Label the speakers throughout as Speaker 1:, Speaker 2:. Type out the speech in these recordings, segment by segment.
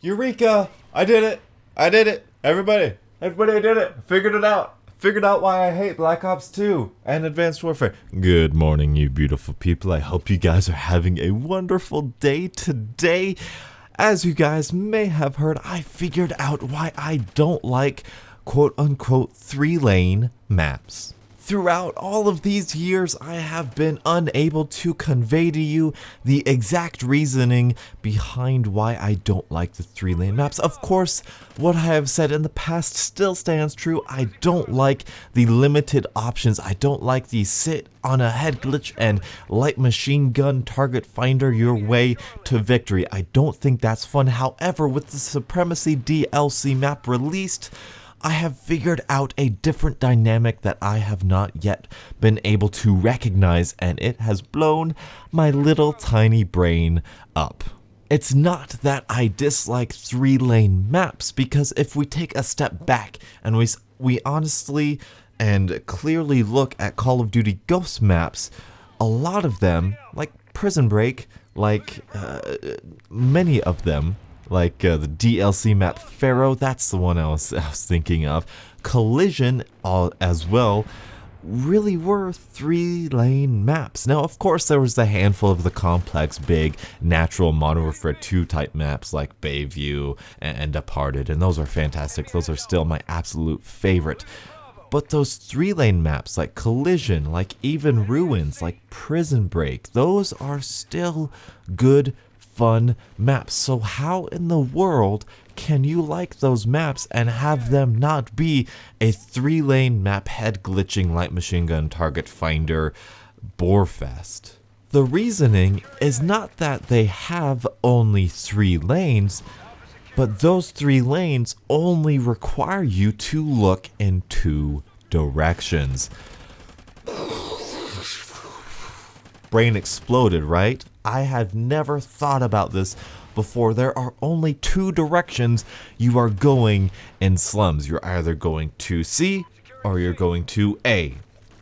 Speaker 1: Eureka! I did it! I did it! Everybody! Everybody, I did it! Figured it out! Figured out why I hate Black Ops 2 and Advanced Warfare. Good morning, you beautiful people. I hope you guys are having a wonderful day today. As you guys may have heard, I figured out why I don't like quote-unquote 3-lane maps. Throughout all of these years, I have been unable to convey to you the exact reasoning behind why I don't like the 3-lane maps. Of course, what I have said in the past still stands true. I don't like the limited options. I don't like the sit on a head glitch and light machine gun target finder your way to victory. I don't think that's fun. However, with the Supremacy DLC map released, I have figured out a different dynamic that I have not yet been able to recognize, and it has blown my little tiny brain up. It's not that I dislike 3-lane maps, because if we take a step back and we honestly and clearly look at Call of Duty Ghosts maps, a lot of them, like Prison Break, like many of them, like the DLC map Pharaoh, that's the one I was thinking of, Collision as well, really were 3-lane maps. Now, of course, there was a handful of the complex, big, natural Modern Warfare 2 type maps like Bayview and Departed, and those are fantastic. Those are still my absolute favorite. But those 3-lane maps like Collision, like even Ruins, like Prison Break, those are still good, fun maps. So how in the world can you like those maps and have them not be a 3-lane map head glitching light machine gun target finder borefest? The reasoning is not that they have only 3 lanes, but those 3 lanes only require you to look in 2 directions. Brain exploded, right? I had never thought about this before. There are only 2 directions you are going in slums. You're either going to C or you're going to A.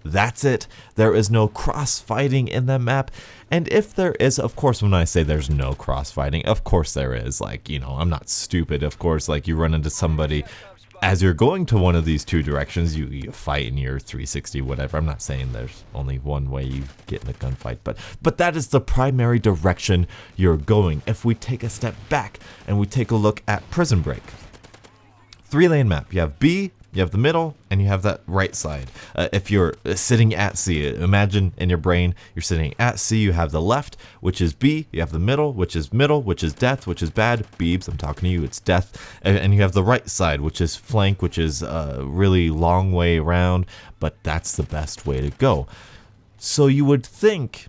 Speaker 1: That's it. There is no cross-fighting in the map. And if there is, of course, when I say there's no cross-fighting, of course there is. Like, you know, I'm not stupid. Of course, like you run into somebody as you're going to one of these 2 directions, you fight in your 360, whatever. I'm not saying there's only one way you get in a gunfight, but that is the primary direction you're going. If we take a step back and we take a look at Prison Break, 3-lane map, you have B, you have the middle, and you have that right side. If you're sitting at C, imagine in your brain, you're sitting at C, you have the left, which is B, you have the middle, which is death, which is bad, Beebs, I'm talking to you, it's death, and you have the right side, which is flank, which is a really long way around, but that's the best way to go. So you would think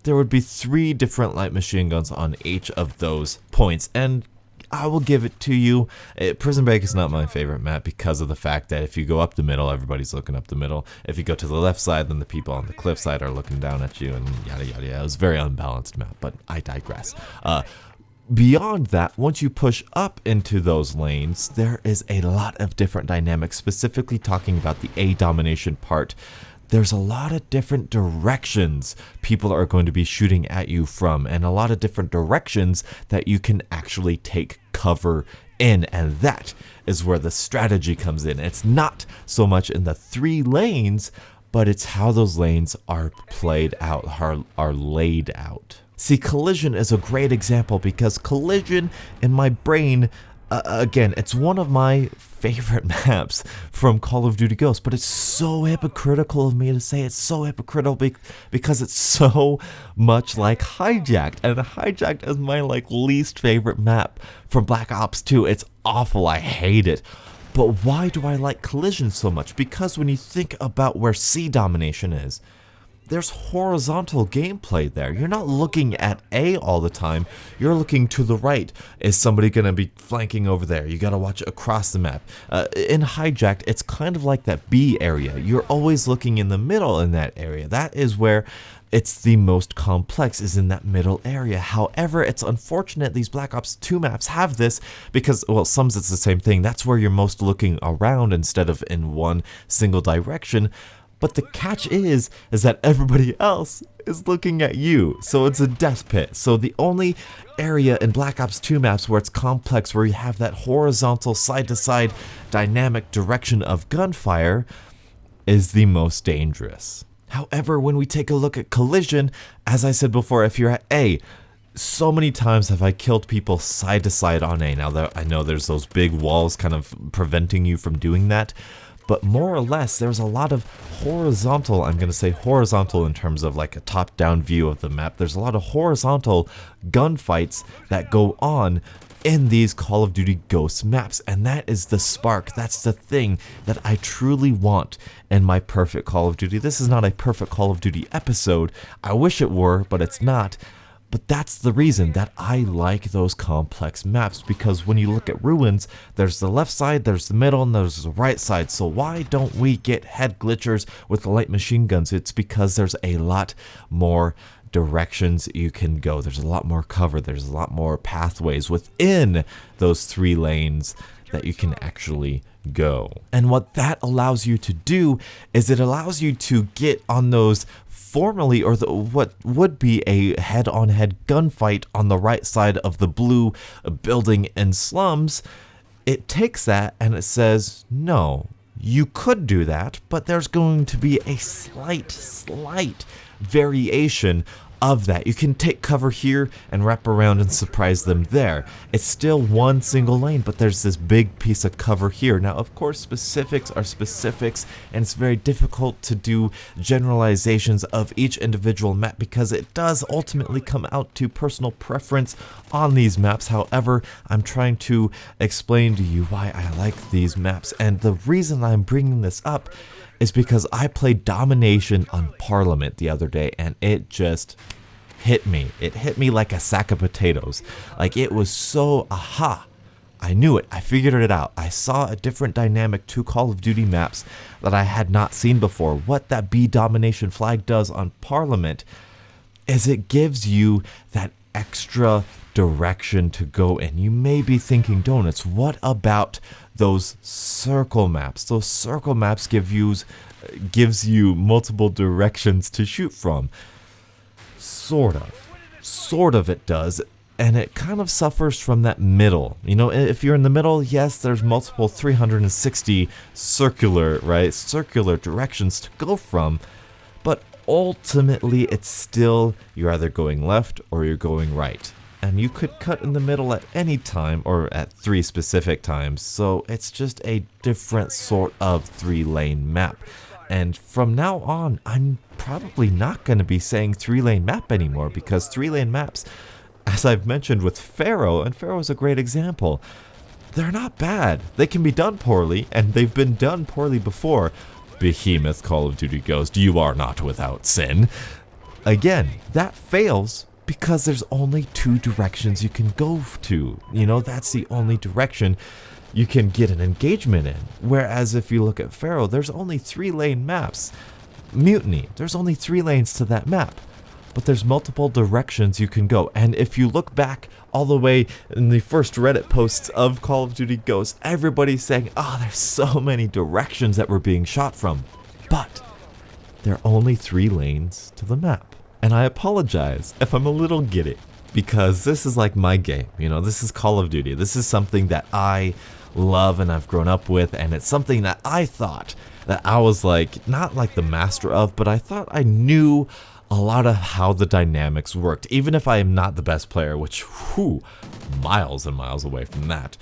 Speaker 1: there would be 3 different light machine guns on each of those points, and I will give it to you. Prison Break is not my favorite map because of the fact that if you go up the middle, everybody's looking up the middle. If you go to the left side, then the people on the cliff side are looking down at you, and yada yada yada. It was a very unbalanced map, but I digress. Beyond that, once you push up into those lanes, there is a lot of different dynamics, specifically talking about the A domination part. There's a lot of different directions people are going to be shooting at you from, and a lot of different directions that you can actually take cover in, and that is where the strategy comes in. It's not so much in the 3 lanes, but it's how those lanes are played out, are laid out. See, Collision is a great example because Collision, in my brain, again, it's one of my favorite maps from Call of Duty Ghosts, but it's so hypocritical of me to say it's so hypocritical because it's so much like Hijacked, and Hijacked is my least favorite map from Black Ops 2. It's awful, I hate it. But why do I like Collision so much? Because when you think about where C domination is, there's horizontal gameplay there. You're not looking at A all the time. You're looking to the right. Is somebody going to be flanking over there? You got to watch across the map. In Hijacked, it's kind of like that B area. You're always looking in the middle in that area. That is where it's the most complex, is in that middle area. However, it's unfortunate these Black Ops 2 maps have this because, well, some it's the same thing. That's where you're most looking around instead of in one single direction. But the catch is that everybody else is looking at you. So it's a death pit. So the only area in Black Ops 2 maps where it's complex, where you have that horizontal side-to-side dynamic direction of gunfire, is the most dangerous. However, when we take a look at collision, as I said before, if you're at A, so many times have I killed people side to side on A. Now, I know there's those big walls kind of preventing you from doing that, but more or less, there's a lot of horizontal, I'm going to say horizontal in terms of like a top-down view of the map. There's a lot of horizontal gunfights that go on in these Call of Duty Ghosts maps, and that is the spark. That's the thing that I truly want in my perfect Call of Duty. This is not a perfect Call of Duty episode. I wish it were, but it's not. But that's the reason that I like those complex maps, because when you look at Ruins, there's the left side, there's the middle, and there's the right side. So why don't we get head glitchers with the light machine guns? It's because there's a lot more directions you can go. There's a lot more cover. There's a lot more pathways within those 3 lanes that you can actually go. And what that allows you to do is it allows you to get on those formerly, or what would be a head-on-head gunfight on the right side of the blue building in slums. It takes that and it says, no, you could do that, but there's going to be a slight variation of that. You can take cover here and wrap around and surprise them there. It's still one single lane, but there's this big piece of cover here. Now, of course, specifics are specifics, and it's very difficult to do generalizations of each individual map because it does ultimately come out to personal preference on these maps. However, I'm trying to explain to you why I like these maps, and the reason I'm bringing this up is because I played Domination on Parliament the other day, and it just hit me. It hit me like a sack of potatoes. Like, it was so, aha, I knew it. I figured it out. I saw a different dynamic to Call of Duty maps that I had not seen before. What that B Domination flag does on Parliament is it gives you that extra direction to go in. You may be thinking, Donuts, what about those circle maps? Those circle maps gives you multiple directions to shoot from. Sort of it does, and it kind of suffers from that middle. You know, if you're in the middle, yes, there's multiple 360 circular directions to go from, but ultimately it's still, you're either going left or you're going right. And you could cut in the middle at any time, or at 3 specific times, so it's just a different sort of 3-lane map. And from now on, I'm probably not going to be saying 3-lane map anymore, because 3-lane maps, as I've mentioned with Pharaoh, and Pharaoh is a great example, they're not bad. They can be done poorly, and they've been done poorly before. Behemoth Call of Duty Ghost, you are not without sin. Again, that fails because there's only 2 directions you can go to. You know, that's the only direction you can get an engagement in. Whereas if you look at Pharaoh, there's only 3-lane maps. Mutiny, there's only 3 lanes to that map. But there's multiple directions you can go. And if you look back all the way in the first Reddit posts of Call of Duty Ghosts, everybody's saying, oh, there's so many directions that we're being shot from. But there are only 3 lanes to the map. And I apologize if I'm a little giddy, because this is like my game. You know, this is Call of Duty. This is something that I love and I've grown up with, and it's something that I thought that I was like, not like the master of, but I thought I knew a lot of how the dynamics worked, even if I am not the best player, which, miles and miles away from that.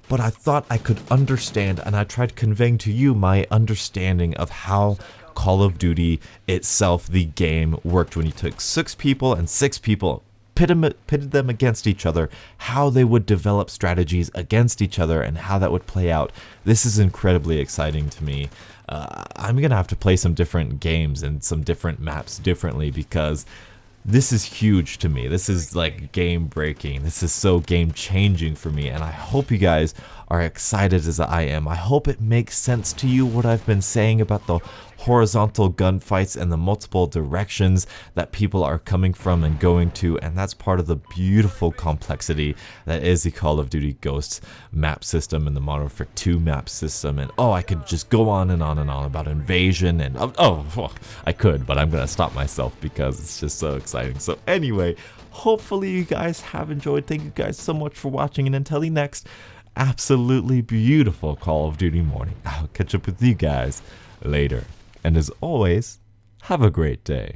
Speaker 1: But I thought I could understand, and I tried conveying to you my understanding of how Call of Duty itself, the game, worked when you took 6 people and 6 people, pitted them against each other, how they would develop strategies against each other, and how that would play out. This is incredibly exciting to me. I'm gonna have to play some different games and some different maps differently, because this is huge to me. This is like game breaking. This is so game changing for me, and I hope you guys are excited as I am. I hope it makes sense to you what I've been saying about the horizontal gunfights and the multiple directions that people are coming from and going to, and that's part of the beautiful complexity that is the Call of Duty Ghosts map system and the Modern Warfare 2 map system. And I could just go on and on and on about invasion and I could, but I'm gonna stop myself because it's just so exciting. So anyway, hopefully you guys have enjoyed. Thank you guys so much for watching, and until the next absolutely beautiful Call of Duty morning, I'll catch up with you guys later. And as always, have a great day.